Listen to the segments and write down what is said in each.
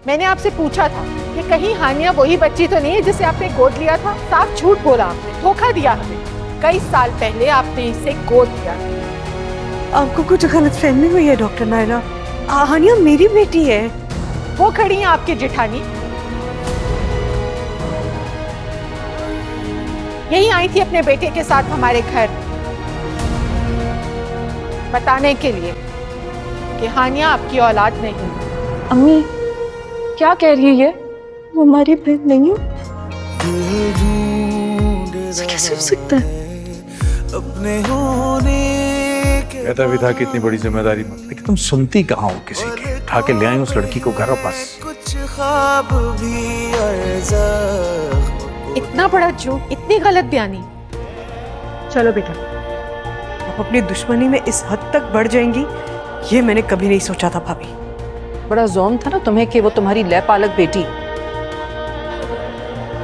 मैंने आपसे पूछा था कि कहीं हानिया वही बच्ची तो नहीं है जिसे आपने गोद लिया था। साफ झूठ बोला आपने, धोखा दिया हमें। कई साल पहले आपने इसे गोद लिया। आपको कुछ गलतफहमी हुई है डॉक्टर नायला। हानिया मेरी बेटी है। वो खड़ी है आपकी जेठानी, यही आई थी अपने बेटे के साथ हमारे घर बताने के लिए कि हानिया आपकी औलाद नहीं। अम्मी क्या कह रही है ये? वो हमारी बहन नहीं है। कैसे हो सकता है? अपने होने कहता भी था कि इतनी बड़ी जिम्मेदारी मत, लेकिन तुम सुनती कहाँ हो किसी की। उठा के ले आई उस लड़की को घर वापस। कुछ ख्वाब भी इतना बड़ा झूठ, इतनी गलत बयानी। चलो बेटा, आप अपनी दुश्मनी में इस हद तक बढ़ जाएंगी, ये मैंने कभी नहीं सोचा था भाभी। बड़ा ज़ोम था ना तुम्हें कि वो तुम्हारी लैपालक बेटी,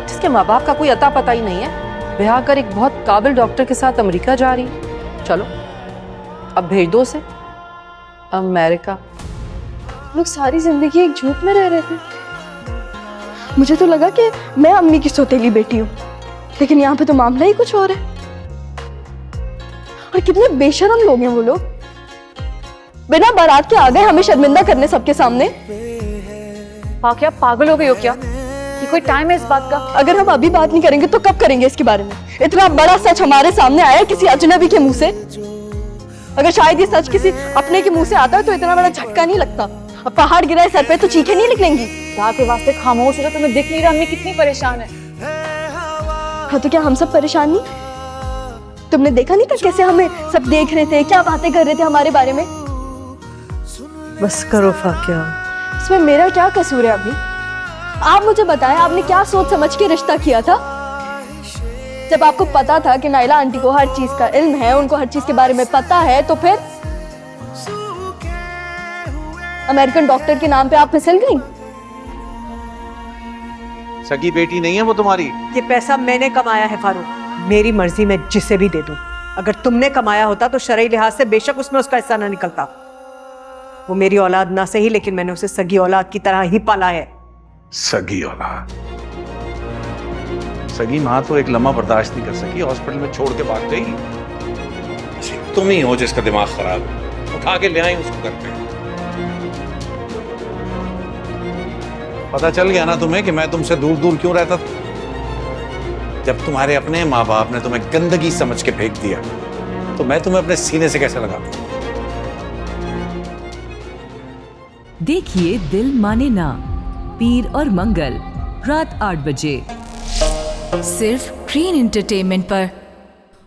जिसके माँ बाप का कोई अता पता ही नहीं है, ब्याह कर एक बहुत काबिल डॉक्टर के साथ अमेरिका जा रही। चलो अब भेज दो उसे अमेरिका। लोग सारी जिंदगी एक झूठ में रह रहे थे। मुझे तो लगा कि मैं अम्मी की सौतेली बेटी हूँ, लेकिन यहाँ पे तो मामला ही कुछ और है। और कितने बेशरम लोग हैं वो लोग, बिना बारात के आ गए हमें शर्मिंदा करने सबके सामने। क्या पागल हो गई हो क्या? ये कोई टाइम है इस बात का? अगर हम अभी बात नहीं करेंगे तो कब करेंगे इसके बारे में? इतना बड़ा सच हमारे सामने आया किसी अजनबी के मुंह से। अगर शायद ये सच किसी अपने के मुंह से आता है तो इतना बड़ा झटका नहीं लगता। अब पहाड़ गिरा है सर पे तो चीखें नहीं निकलेंगी। रात के वास्ते खामोश हो, तुम्हें दिख नहीं रहा अम्मी कितनी परेशान है। हाँ तो क्या हम सब परेशान नहीं? तुमने देखा नहीं था कैसे हमें सब देख रहे थे, क्या बातें कर रहे थे हमारे बारे में? बस करो फाकिया। इसमें मेरा क्या कसूर है अभी? आप मुझे बताएं, आपने क्या सोच समझ के रिश्ता किया था? जब आपको पता था कि नायला आंटी को हर चीज का इल्म है, उनको हर चीज के बारे में पता है, तो फिर अमेरिकन डॉक्टर के नाम पे आप फिसल गई। सगी बेटी नहीं है वो तुम्हारी। ये पैसा मैंने कमाया है फारूक, मेरी मर्जी में जिसे भी दे दूं। अगर तुमने कमाया होता तो शरई लिहाज से बेशक उसमें उसका हिस्सा ना निकलता। वो मेरी औलाद ना सही, लेकिन मैंने उसे सगी औलाद की तरह ही पाला है। सगी औलाद? सगी माँ तो एक लम्हा बर्दाश्त नहीं कर सकी, हॉस्पिटल में छोड़ के भाग गई। तुम ही हो जिसका दिमाग खराब है। उठा के ले आई उसको घर पे। पता चल गया ना तुम्हें कि मैं तुमसे दूर दूर क्यों रहता था? जब तुम्हारे अपने माँ बाप ने तुम्हें गंदगी समझ के फेंक दिया तो मैं तुम्हें अपने सीने से कैसे लगाता? देखिए दिल माने ना, पीर और मंगल रात 8 बजे सिर्फ ग्रीन एंटरटेनमेंट पर।